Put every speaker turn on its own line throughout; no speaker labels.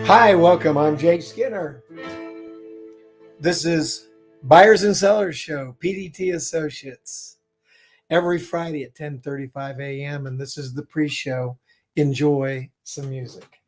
Hi, welcome. I'm Jake Skinner. This is Buyers and Sellers Show, PDT Associates, every Friday at 10:35 a.m. And this is the pre-show. Enjoy some music.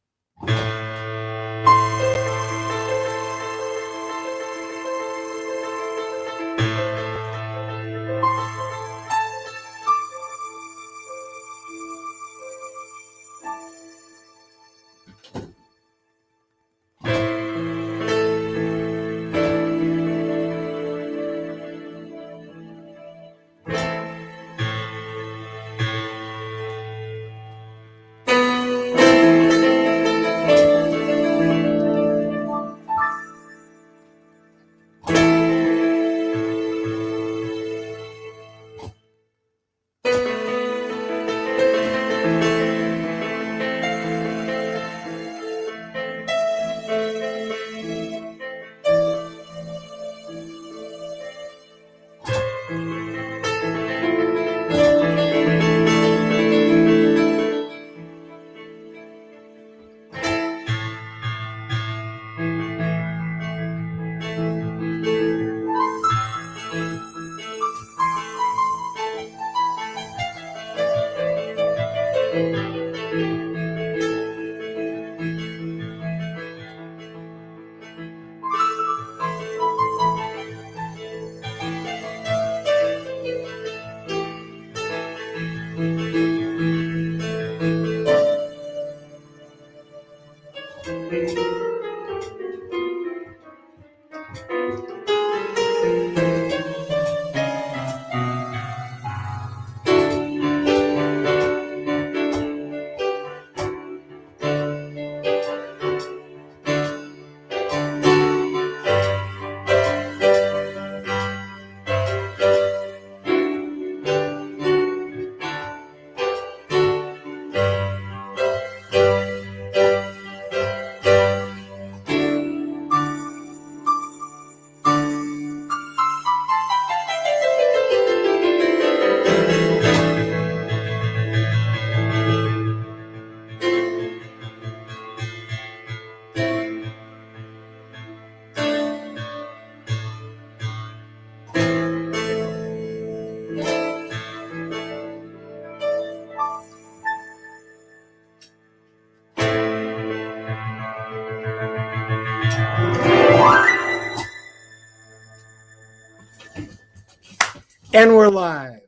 And we're live.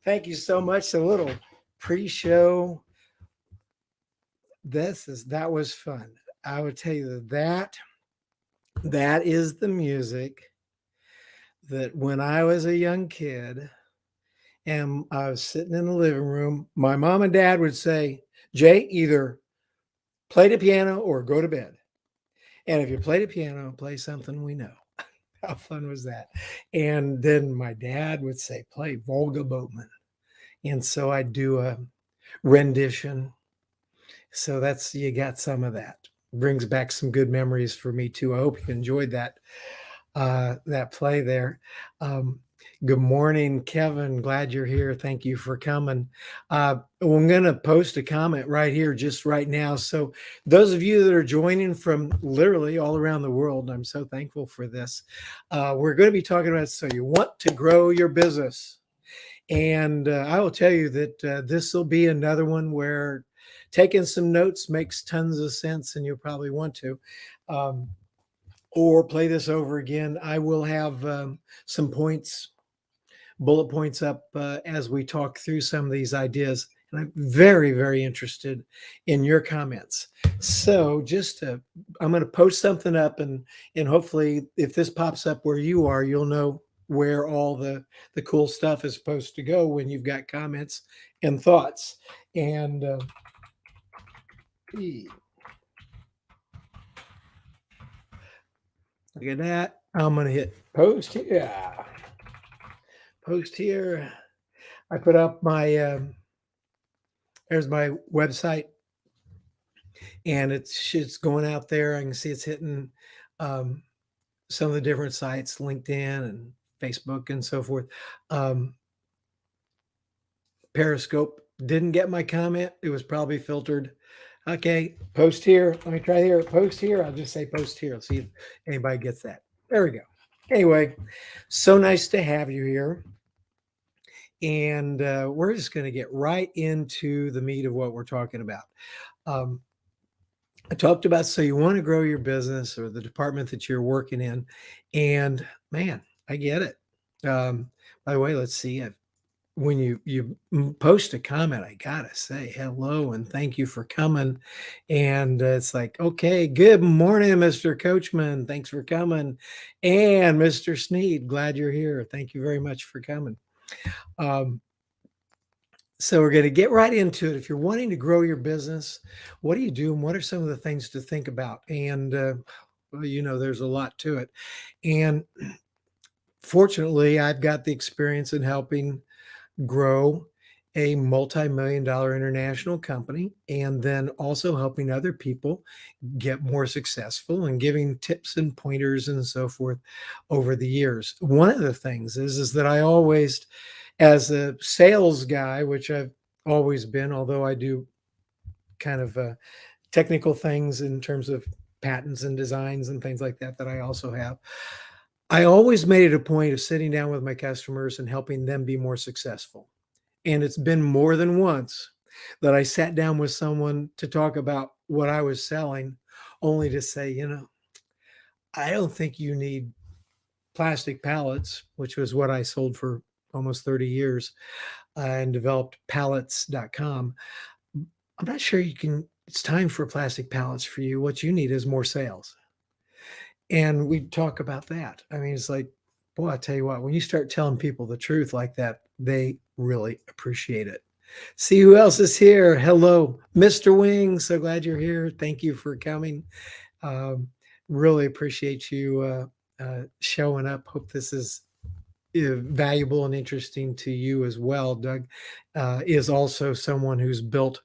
Thank you so much. A little pre-show. That was fun. I would tell you that is the music that when I was a young kid and I was sitting in the living room, my mom and dad would say, Jay, either play the piano or go to bed. And if you play the piano, play something we know. How fun was that? And then my dad would say, play Volga Boatman. And so I'd do a rendition. So you got some of that. Brings back some good memories for me too. I hope you enjoyed that play there. Good morning, Kevin. Glad you're here. Thank you for coming. I'm going to post a comment right here, just right now. So those of you that are joining from literally all around the world, I'm so thankful for this. We're going to be talking about, so you want to grow your business. And I will tell you that this will be another one where taking some notes makes tons of sense, and you'll probably want to. Or play this over again. I will have some bullet points up as we talk through some of these ideas. And I'm very, very interested in your comments. So I'm going to post something up, and hopefully if this pops up where you are, you'll know where all the cool stuff is supposed to go when you've got comments and thoughts. And look at that. I'm going to hit post here. Yeah. Post here. I put up my, there's my website, and it's going out there. I can see it's hitting some of the different sites, LinkedIn and Facebook and so forth. Periscope didn't get my comment. It was probably filtered. Okay, post here. Let me try here. Post here. I'll just say post here. See if anybody gets that. There we go. Anyway, so nice to have you here. And we're just going to get right into the meat of what we're talking about. Um, I talked about, so you want to grow your business or the department that you're working in. And man, I get it. By the way, let's see. When you post a comment, I gotta say hello and thank you for coming. And it's like, okay, good morning, Mr. Coachman. Thanks for coming. And Mr. Sneed, glad you're here. Thank you very much for coming. Um, so we're going to get right into it. If you're wanting to grow your business, what do you do and what are some of the things to think about? And well, there's a lot to it. And fortunately, I've got the experience in helping grow a multi-million dollar international company and then also helping other people get more successful and giving tips and pointers and so forth over the years. One of the things is that I always, as a sales guy, which I've always been, although I do kind of technical things in terms of patents and designs and things like that I also have, I always made it a point of sitting down with my customers and helping them be more successful. And it's been more than once that I sat down with someone to talk about what I was selling, only to say, I don't think you need plastic pallets, which was what I sold for almost 30 years and developed pallets.com. I'm not sure it's time for plastic pallets for you. What you need is more sales. And we talk about that. I mean, it's like, boy, I tell you what, when you start telling people the truth like that, they really appreciate it. See who else is here. Hello, Mr. Wing. So glad you're here. Thank you for coming. Really appreciate you showing up. Hope this is valuable and interesting to you as well. Doug is also someone who's built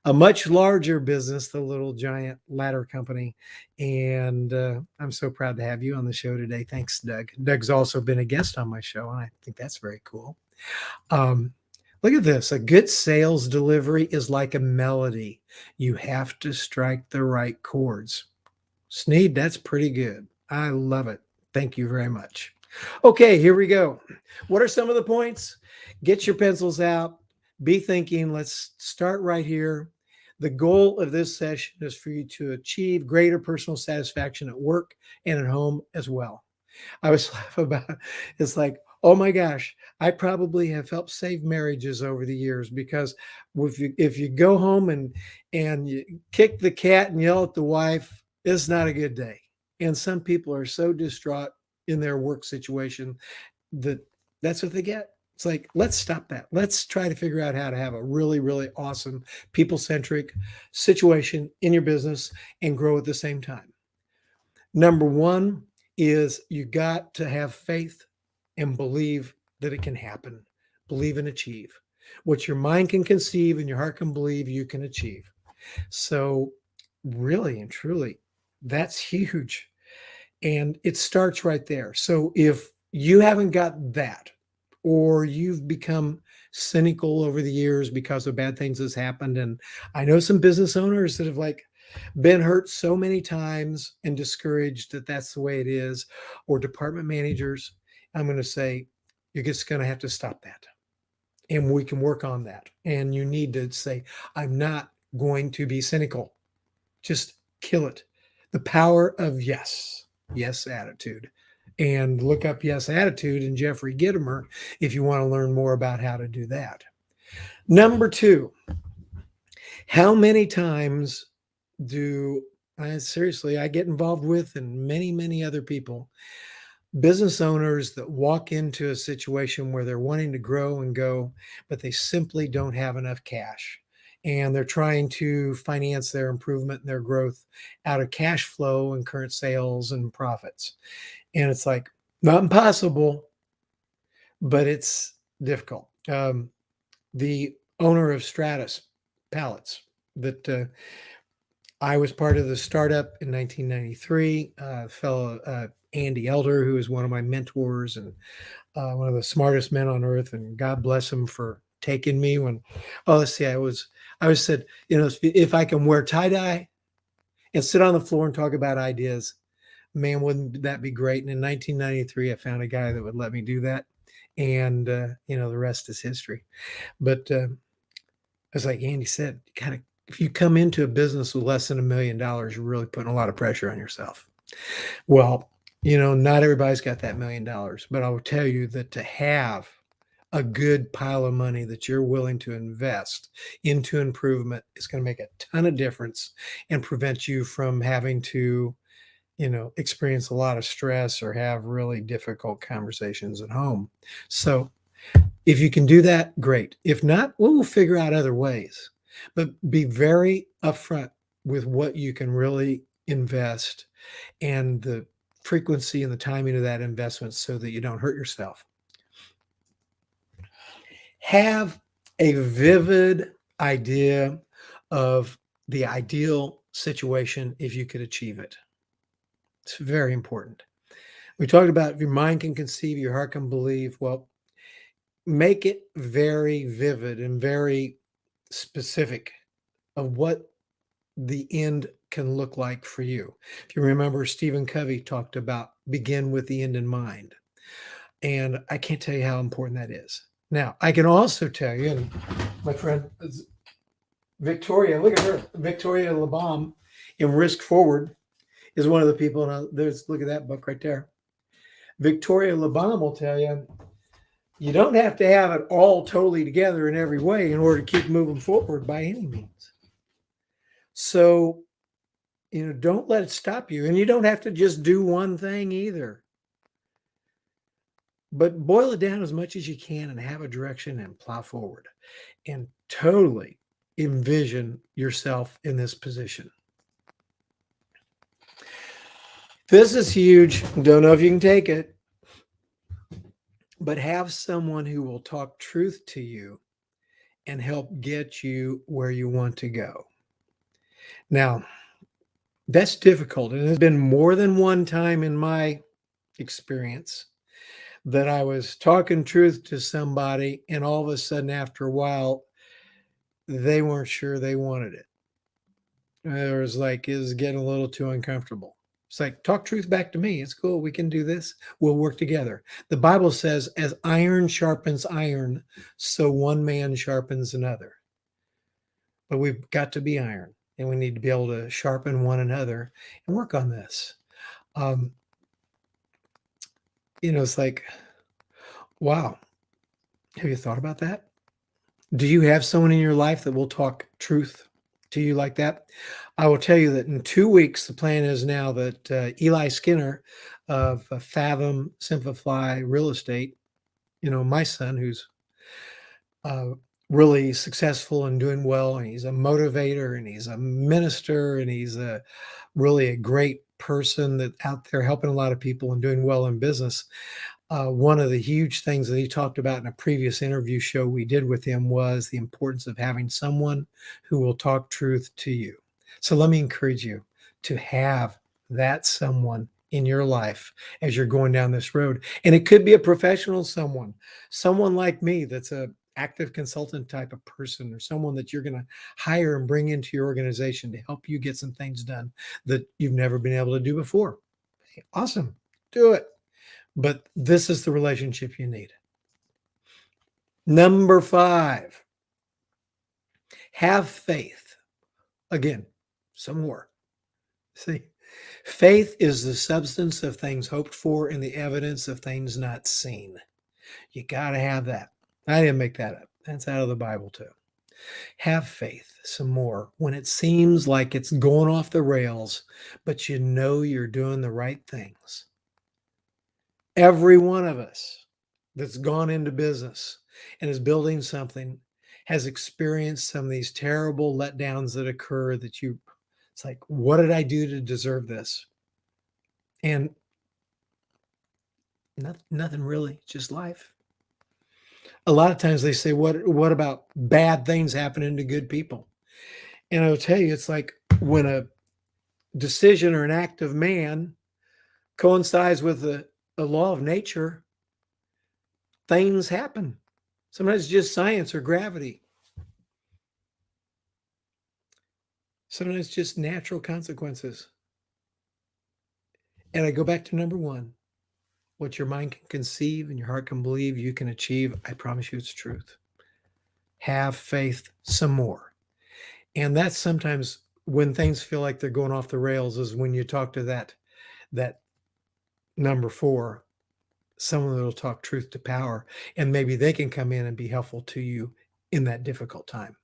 a much larger business, the Little Giant Ladder Company. And I'm so proud to have you on the show today. Thanks, Doug. Doug's also been a guest on my show, and I think that's very cool. Look at this. A good sales delivery is like a melody. You have to strike the right chords. Sneed, that's pretty good. I love it. Thank you very much. Okay, here we go. What are some of the points? Get your pencils out. Be thinking. Let's start right here. The goal of this session is for you to achieve greater personal satisfaction at work and at home as well. I was laughing about it. It's like, oh my gosh, I probably have helped save marriages over the years because if you go home and you kick the cat and yell at the wife, it's not a good day. And some people are so distraught in their work situation that's what they get. It's like, let's stop that. Let's try to figure out how to have a really, really awesome people-centric situation in your business and grow at the same time. Number one is you got to have faith and believe that it can happen. Believe and achieve. What your mind can conceive and your heart can believe, you can achieve. So really and truly, that's huge. And it starts right there. So if you haven't got that, or you've become cynical over the years because of bad things that's happened, and I know some business owners that have been hurt so many times and discouraged that that's the way it is, or department managers, I'm going to say, you're just going to have to stop that. And we can work on that. And you need to say, I'm not going to be cynical. Just kill it. The power of yes attitude. And look up yes attitude and Jeffrey Gitomer if you want to learn more about how to do that. Number two, how many times seriously, I get involved with, and many other people, business owners that walk into a situation where they're wanting to grow and go, but they simply don't have enough cash. And they're trying to finance their improvement and their growth out of cash flow and current sales and profits. And it's like, not impossible, but it's difficult. The owner of Stratus Pallets that I was part of the startup in 1993, fellow Andy Elder, who is one of my mentors and one of the smartest men on earth, and God bless him for taken me when, oh, let's see, I was said, if I can wear tie-dye and sit on the floor and talk about ideas, man, wouldn't that be great? And in 1993, I found a guy that would let me do that. And, the rest is history. But as like Andy said, kind of, if you come into a business with less than $1 million, you're really putting a lot of pressure on yourself. Well, not everybody's got that $1 million, but I will tell you that to have a good pile of money that you're willing to invest into improvement is going to make a ton of difference and prevent you from having to, experience a lot of stress or have really difficult conversations at home. So if you can do that, great. If not, we'll figure out other ways. But be very upfront with what you can really invest and the frequency and the timing of that investment so that you don't hurt yourself. Have a vivid idea of the ideal situation if you could achieve it. It's very important. We talked about if your mind can conceive, your heart can believe. Well, make it very vivid and very specific of what the end can look like for you. If you remember, Stephen Covey talked about begin with the end in mind. And I can't tell you how important that is. Now, I can also tell you, and my friend Victoria, look at her, Victoria Labam in Risk Forward is one of the people. And look at that book right there. Victoria Labam will tell you, you don't have to have it all totally together in every way in order to keep moving forward by any means. So, don't let it stop you. And you don't have to just do one thing either. But boil it down as much as you can and have a direction and plow forward and totally envision yourself in this position. This is huge. Don't know if you can take it, but have someone who will talk truth to you and help get you where you want to go. Now, that's difficult. And there's been more than one time in my experience that I was talking truth to somebody, and all of a sudden, after a while, they weren't sure they wanted it. It was like, it was getting a little too uncomfortable. It's like, talk truth back to me. It's cool. We can do this. We'll work together. The Bible says, as iron sharpens iron, so one man sharpens another. But we've got to be iron, and we need to be able to sharpen one another and work on this. It's like, wow. Have you thought about that? Do you have someone in your life that will talk truth to you like that? I will tell you that in 2 weeks, the plan is now that Eli Skinner of Fathom Simplify Real Estate, my son, who's really successful and doing well, and he's a motivator and he's a minister and he's really a great person that out there helping a lot of people and doing well in business. One of the huge things that he talked about in a previous interview show we did with him was the importance of having someone who will talk truth to you. So let me encourage you to have that someone in your life as you're going down this road. And it could be a professional someone like me that's a active consultant type of person, or someone that you're going to hire and bring into your organization to help you get some things done that you've never been able to do before. Awesome. Do it. But this is the relationship you need. Number 5, have faith. Again, some more. See, faith is the substance of things hoped for and the evidence of things not seen. You got to have that. I didn't make that up. That's out of the Bible too. Have faith some more when it seems like it's going off the rails, but you're doing the right things. Every one of us that's gone into business and is building something has experienced some of these terrible letdowns that occur it's like, what did I do to deserve this? And nothing really, just life. A lot of times they say, what about bad things happening to good people? And I'll tell you, it's like when a decision or an act of man coincides with a law of nature, things happen. Sometimes it's just science or gravity. Sometimes it's just natural consequences. And I go back to number one. What your mind can conceive and your heart can believe, you can achieve. I promise you it's truth. Have faith some more. And that's sometimes when things feel like they're going off the rails, is when you talk to that number four, someone that'll talk truth to power, and maybe they can come in and be helpful to you in that difficult time.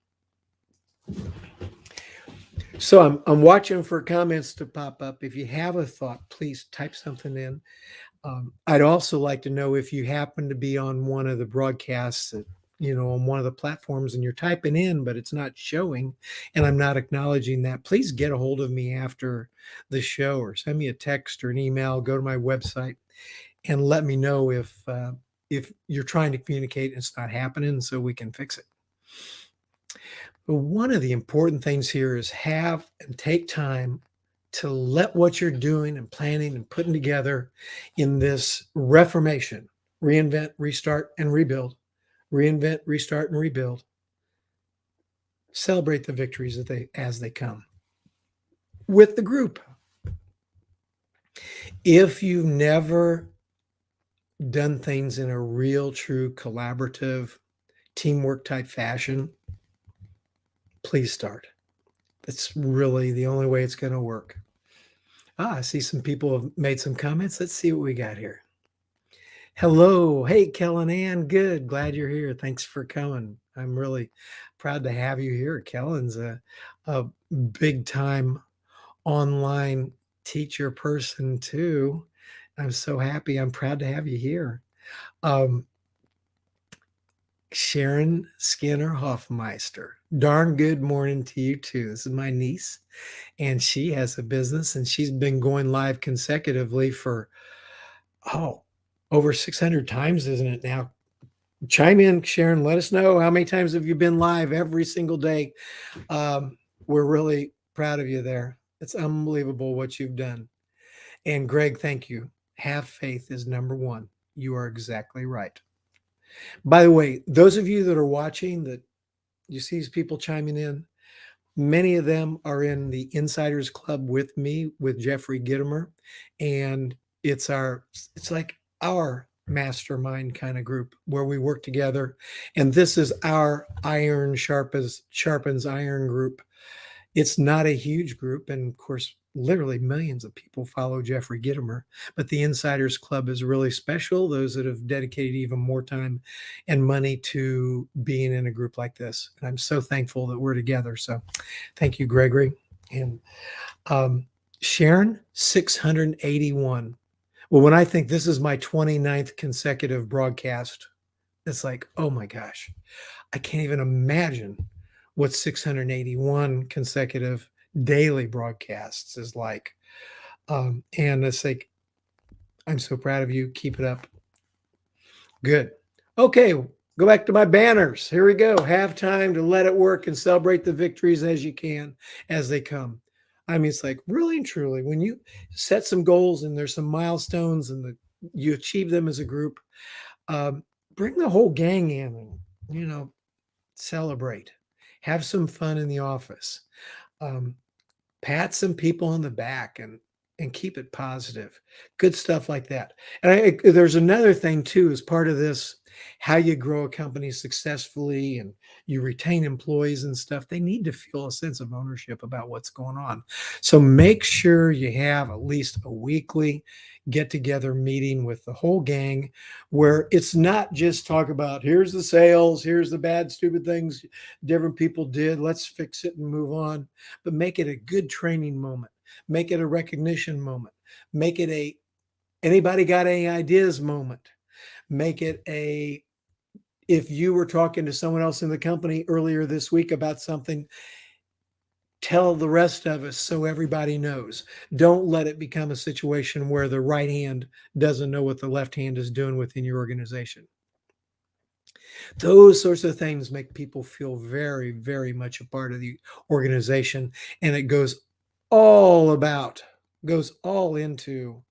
So I'm watching for comments to pop up. If you have a thought, please type something in. I'd also like to know if you happen to be on one of the broadcasts that, on one of the platforms and you're typing in, but it's not showing and I'm not acknowledging that. Please get a hold of me after the show or send me a text or an email, go to my website and let me know if you're trying to communicate and it's not happening so we can fix it. But one of the important things here is have and take time to let what you're doing and planning and putting together in this reformation, reinvent, restart, and rebuild, reinvent, restart, and rebuild. Celebrate the victories as they come with the group. If you've never done things in a real, true, collaborative, teamwork type fashion, please start. That's really the only way it's going to work. I see some people have made some comments. Let's see what we got here. Hello. Hey, Kellen Ann. Good. Glad you're here. Thanks for coming. I'm really proud to have you here. Kellen's a big time online teacher person too. I'm so happy. I'm proud to have you here. Sharon Skinner Hoffmeister. Darn good morning to you too. This is my niece, and she has a business, and she's been going live consecutively for over 600 times, isn't it now? Chime in, Sharon. Let us know how many times have you been live every single day. We're really proud of you there. It's unbelievable what you've done. And Greg, thank you. Have faith is number one. You are exactly right. By the way, those of you that are watching, that you see these people chiming in, many of them are in the Insiders Club with me, with Jeffrey Gittimer. And it's like our mastermind kind of group where we work together. And this is our iron sharpens iron group. It's not a huge group. And of course, literally millions of people follow Jeffrey Gittimer, but the Insiders Club is really special. Those that have dedicated even more time and money to being in a group like this. And I'm so thankful that we're together. So thank you, Gregory. And Sharon, 681. Well, when I think this is my 29th consecutive broadcast, it's like, oh my gosh, I can't even imagine what 681 consecutive daily broadcasts is like. And it's like, I'm so proud of you. Keep it up. Good. Okay, go back to my banners. Here we go. Have time to let it work and celebrate the victories as you can, as they come. I mean, it's like really and truly, when you set some goals and there's some milestones and you achieve them as a group, bring the whole gang in and, celebrate. Have some fun in the office. Pat some people on the back and keep it positive. Good stuff like that. And there's another thing too, as part of this, how you grow a company successfully and you retain employees and stuff. They need to feel a sense of ownership about what's going on. So make sure you have at least a weekly get together meeting with the whole gang where it's not just talk about here's the sales, here's the bad, stupid things different people did. Let's fix it and move on. But make it a good training moment. Make it a recognition moment. Make it anybody got any ideas moment. Make it if you were talking to someone else in the company earlier this week about something, tell the rest of us so everybody knows. Don't let it become a situation where the right hand doesn't know what the left hand is doing within your organization. Those sorts of things make people feel very, very much a part of the organization. And it goes all into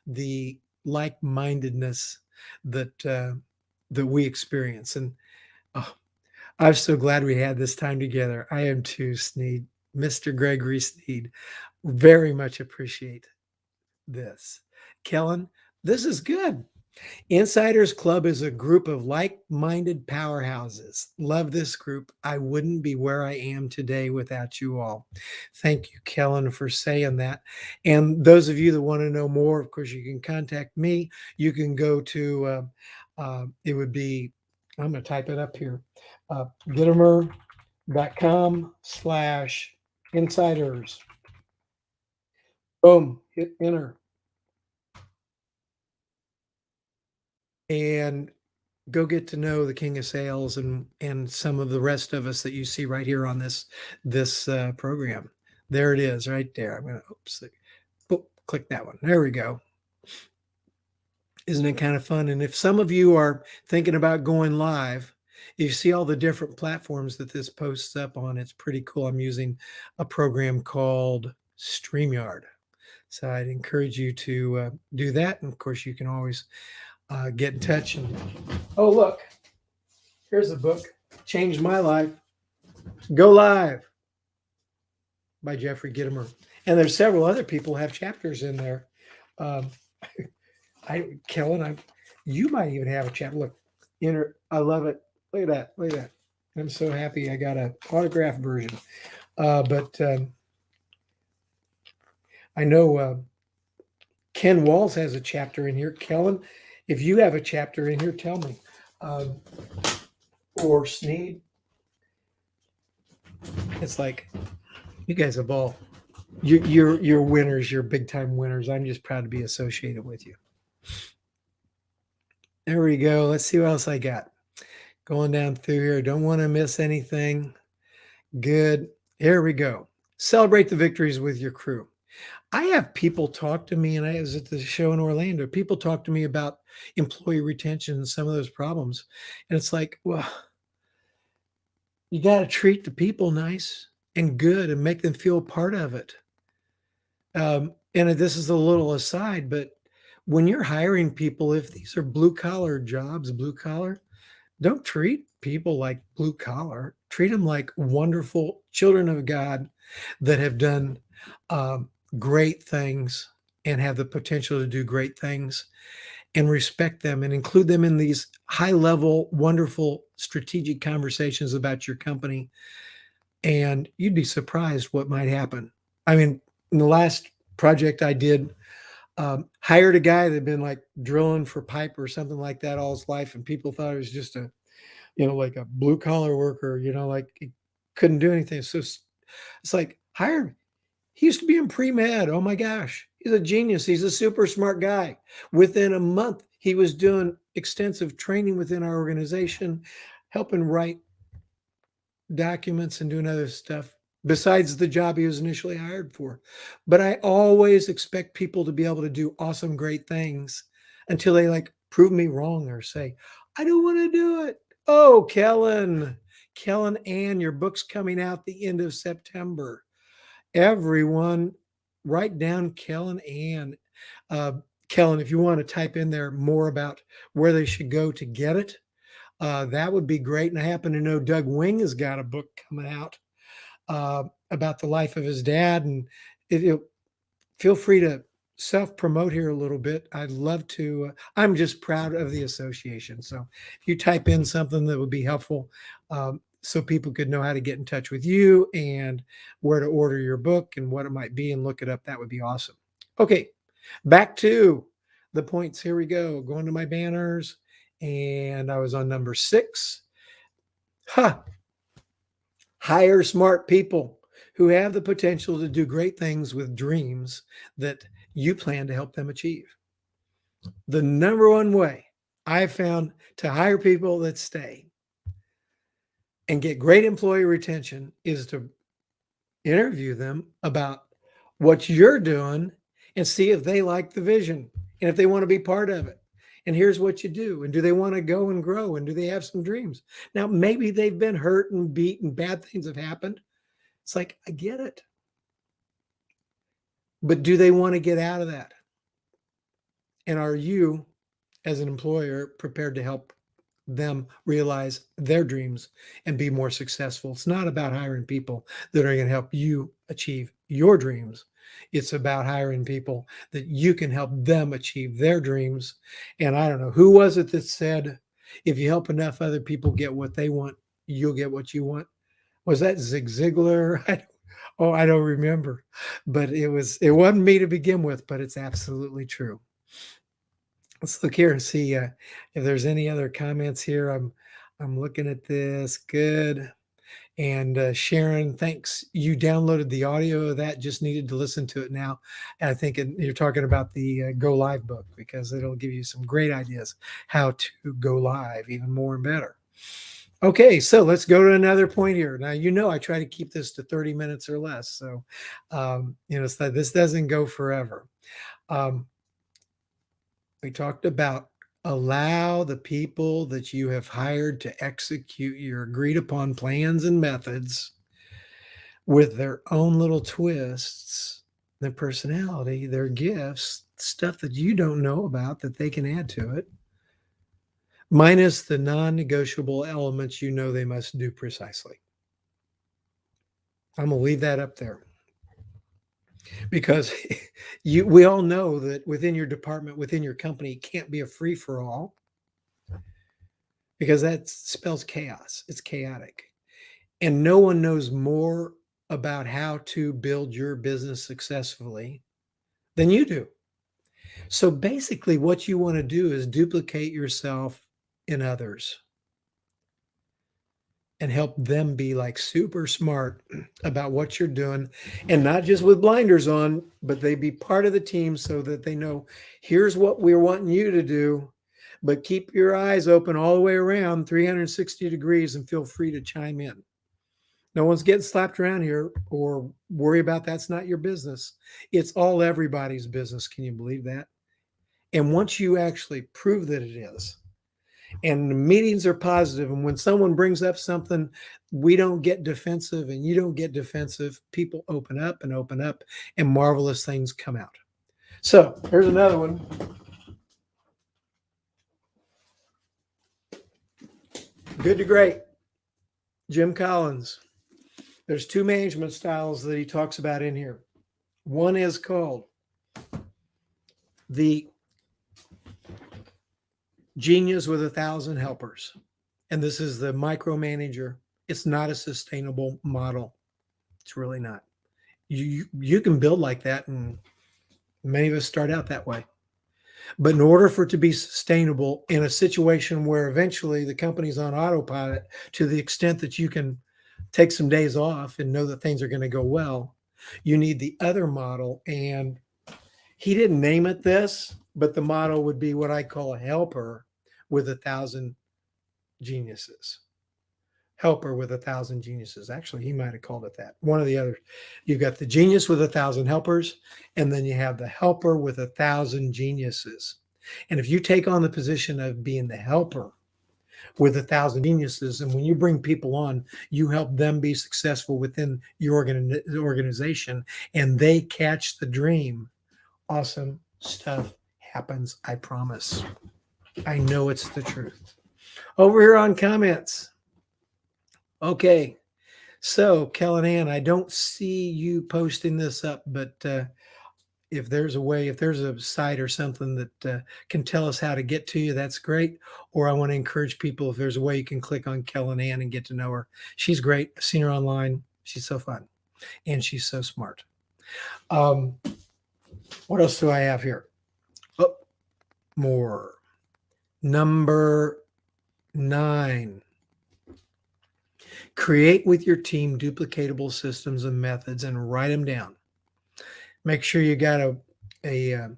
the like-mindedness that we experience. And Oh, I'm so glad we had this time together. I am too, Sneed. Mr. Gregory Sneed. Very much appreciate this. Kellen, this is good. Insiders Club is a group of like minded powerhouses. Love this group. I wouldn't be where I am today without you all. Thank you, Kellen, for saying that. And those of you that want to know more, of course, you can contact me. You can go to, it would be, I'm going to type it up here, gittimer.com/insiders. Boom, hit enter. And go get to know the king of sales and some of the rest of us that you see right here on this program. There it is right there. I'm gonna oops, click that one. There we go. Isn't it kind of fun? And if some of you are thinking about going live, you see all the different platforms that this posts up on. It's pretty cool. I'm using a program called StreamYard. So I'd encourage you to do that. And of course, you can always get in touch. And oh, look, here's a book, Changed My Life. Go Live by Jeffrey Gittimer. And there's several other people have chapters in there. Um, Kellen, you might even have a chapter. Look, I love it. Look at that. Look at that. I'm so happy I got an autograph version. But I know Ken Walls has a chapter in here. Kellen, if you have a chapter in here, tell me. Or Sneed. It's like you guys have all you're winners. You're big time winners. I'm just proud to be associated with you. There we go. Let's see what else I got. Going down through here. Don't want to miss anything. Good. Here we go. Celebrate the victories with your crew. I have people talk to me, and I was at the show in Orlando. People talk to me about employee retention and some of those problems. And it's like, well, you got to treat the people nice and good and make them feel part of it. And this is a little aside, but when you're hiring people, if these are blue collar jobs, blue collar, don't treat people like blue collar. Treat them like wonderful children of God that have done great things and have the potential to do great things, and respect them and include them in these high level, wonderful strategic conversations about your company. And you'd be surprised what might happen. I mean, in the last project I did, hired a guy that had been like drilling for pipe or something like that all his life, and people thought it was just like a blue collar worker, like he couldn't do anything. So it's like hired. He used to be in pre-med. Oh my gosh, he's a genius. He's a super smart guy. Within a month, he was doing extensive training within our organization, helping write documents and doing other stuff besides the job he was initially hired for. But I always expect people to be able to do awesome, great things until they like prove me wrong or say, I don't want to do it. Oh, Kellen Ann, your book's coming out the end of September. Everyone, write down Kellen Ann. Uh, Kellen, if you want to type in there more about where they should go to get it, that would be great. And I happen to know Doug Wing has got a book coming out about the life of his dad. And feel free to self promote here a little bit. I'd love to. I'm just proud of the association. So if you type in something that would be helpful so people could know how to get in touch with you and where to order your book and what it might be and look it up, that would be awesome. Okay, back to the points. Here we go. Going to my banners. And I was on number 6. Hire smart people who have the potential to do great things with dreams that you plan to help them achieve. The number one way I've found to hire people that stay and get great employee retention is to interview them about what you're doing and see if they like the vision and if they want to be part of it. And here's what you do. And do they want to go and grow? And do they have some dreams? Now, maybe they've been hurt and beat and bad things have happened. It's like, I get it. But do they want to get out of that? And are you, as an employer, prepared to help them realize their dreams and be more successful. It's not about hiring people that are going to help you achieve your dreams. It's about hiring people that you can help them achieve their dreams. And I don't know, who was it that said, if you help enough other people get what they want, you'll get what you want? Was that Zig Ziglar? I don't remember, but it wasn't me to begin with, but it's absolutely true. Let's look here and see if there's any other comments here. I'm looking at this. Good. And Sharon, thanks. You downloaded the audio of that. Just needed to listen to it now. And I think you're talking about the Go Live book, because it'll give you some great ideas how to go live even more and better. Okay, so let's go to another point here. Now, I try to keep this to 30 minutes or less. So, so this doesn't go forever. We talked about allow the people that you have hired to execute your agreed upon plans and methods with their own little twists, their personality, their gifts, stuff that you don't know about that they can add to it, minus the non-negotiable elements they must do precisely. I'm going to leave that up there, because we all know that within your department, within your company, it can't be a free-for-all, because that spells chaos. It's chaotic. And no one knows more about how to build your business successfully than you do. So basically what you want to do is duplicate yourself in others and help them be like super smart about what you're doing, and not just with blinders on, but they be part of the team so that they know, here's what we're wanting you to do, but keep your eyes open all the way around 360 degrees and feel free to chime in. No one's getting slapped around here or worry about that's not your business. It's all everybody's business. Can you believe that? And once you actually prove that it is, and the meetings are positive, and when someone brings up something, we don't get defensive and you don't get defensive, people open up, and marvelous things come out. So here's another one. Good to great. Jim Collins. There's 2 management styles that he talks about in here. One is called the genius with 1,000 helpers. And this is the micromanager. It's not a sustainable model. It's really not. You can build like that, and many of us start out that way. But in order for it to be sustainable in a situation where eventually the company's on autopilot to the extent that you can take some days off and know that things are going to go well, you need the other model. And he didn't name it this, but the model would be what I call a helper with 1,000 geniuses. Helper with 1,000 geniuses. Actually, he might have called it that. One of the others. You've got the genius with 1,000 helpers, and then you have the helper with 1,000 geniuses. And if you take on the position of being the helper with 1,000 geniuses, and when you bring people on, you help them be successful within your organization, and they catch the dream, awesome stuff happens. I promise. I know it's the truth. Over here on comments. Okay, so Kellen Ann, I don't see you posting this up, but if there's a way, if there's a site or something that can tell us how to get to you, that's great. Or I want to encourage people, if there's a way you can click on Kellen Ann and get to know her. She's great. I've seen her online. She's so fun, and she's so smart. What else do I have here? Oh, more. Number 9. Create with your team duplicatable systems and methods and write them down. Make sure you got like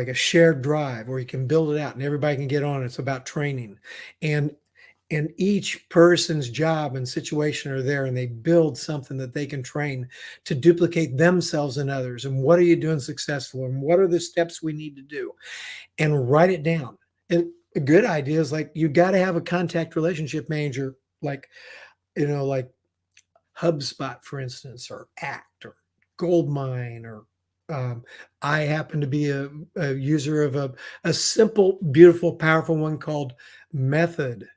a shared drive where you can build it out and everybody can get on it. It's about training, and each person's job and situation are there, and they build something that they can train to duplicate themselves and others. And what are you doing successful? And what are the steps we need to do? And write it down. And a good idea is, like, you got to have a contact relationship manager, like HubSpot, for instance, or Act or Goldmine or I happen to be a user of a simple, beautiful, powerful one called Method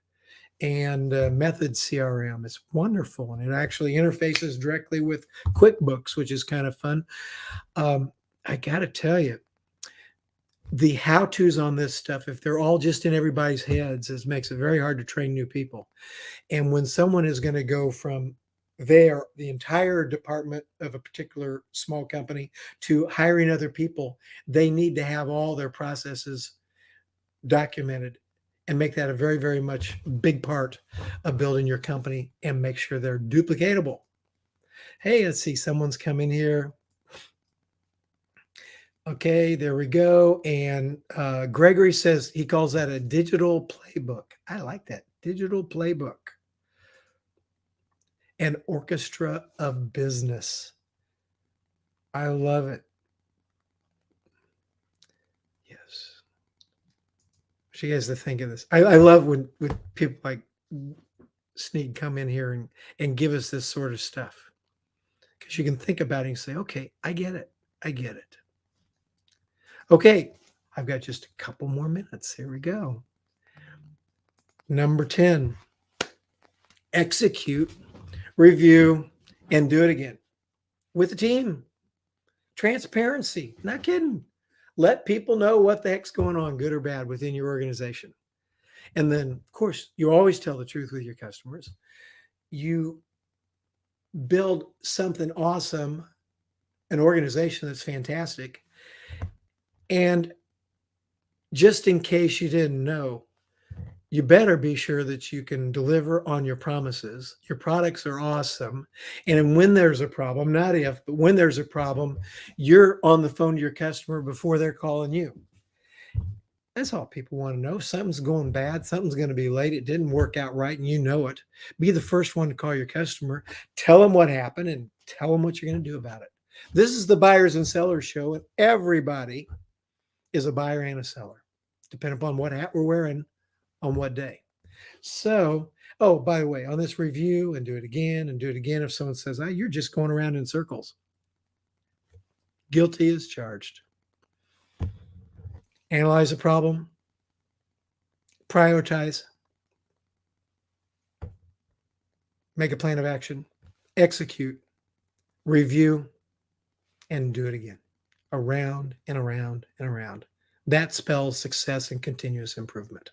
and Method CRM. It's wonderful, and it actually interfaces directly with QuickBooks, which is kind of fun. I got to tell you, the how-tos on this stuff, if they're all just in everybody's heads, it makes it very hard to train new people. And when someone is going to go from the entire department of a particular small company to hiring other people, they need to have all their processes documented and make that a very, very much big part of building your company and make sure they're duplicatable. Hey, let's see, someone's coming here. Okay, there we go. And Gregory says he calls that a digital playbook. I like that. Digital playbook. An orchestra of business. I love it. Yes. She has to think of this. I love when people like Sneed come in here and give us this sort of stuff. Because you can think about it and say, okay, I get it. I get it. Okay, I've got just a couple more minutes. Here we go. Number 10, execute, review, and do it again with the team. Transparency, not kidding. Let people know what the heck's going on, good or bad, within your organization. And then, of course, you always tell the truth with your customers. You build something awesome, an organization that's fantastic. And just in case you didn't know, you better be sure that you can deliver on your promises. Your products are awesome. And when there's a problem, not if, but when there's a problem, you're on the phone to your customer before they're calling you. That's all people want to know. Something's going bad. Something's going to be late. It didn't work out right, and you know it. Be the first one to call your customer. Tell them what happened and tell them what you're going to do about it. This is the Buyers and Sellers Show, and everybody is a buyer and a seller, depending upon what hat we're wearing on what day. So, oh, by the way, on this review and do it again and do it again, if someone says, oh, you're just going around in circles, guilty as charged. Analyze the problem, prioritize, make a plan of action, execute, review, and do it again. Around and around and around. That spells success and continuous improvement.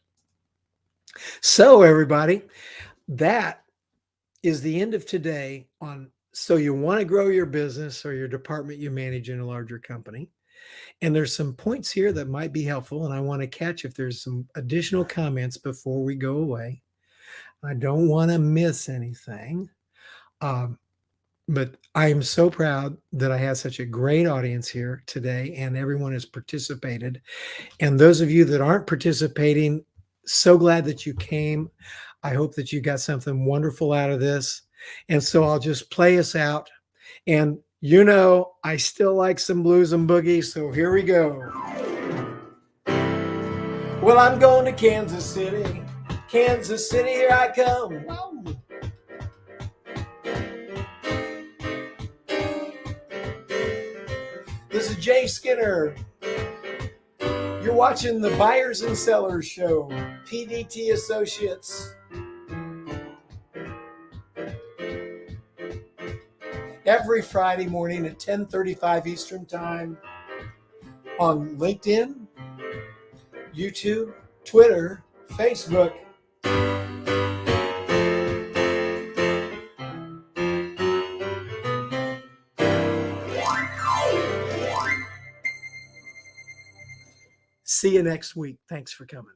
So everybody, that is the end of today on so you want to grow your business or your department you manage in a larger company. And there's some points here that might be helpful, and I want to catch if there's some additional comments before we go away. I don't want to miss anything. But I am so proud that I have such a great audience here today, and everyone has participated. And those of you that aren't participating, so glad that you came. I hope that you got something wonderful out of this. And so I'll just play us out. And you know, I still like some blues and boogie, so here we go. Well, I'm going to Kansas City. Kansas City, here I come. Whoa. This is Jay Skinner. You're watching the Buyers and Sellers Show, PDT Associates. Every Friday morning at 10:35 Eastern Time on LinkedIn, YouTube, Twitter, Facebook. See you next week. Thanks for coming.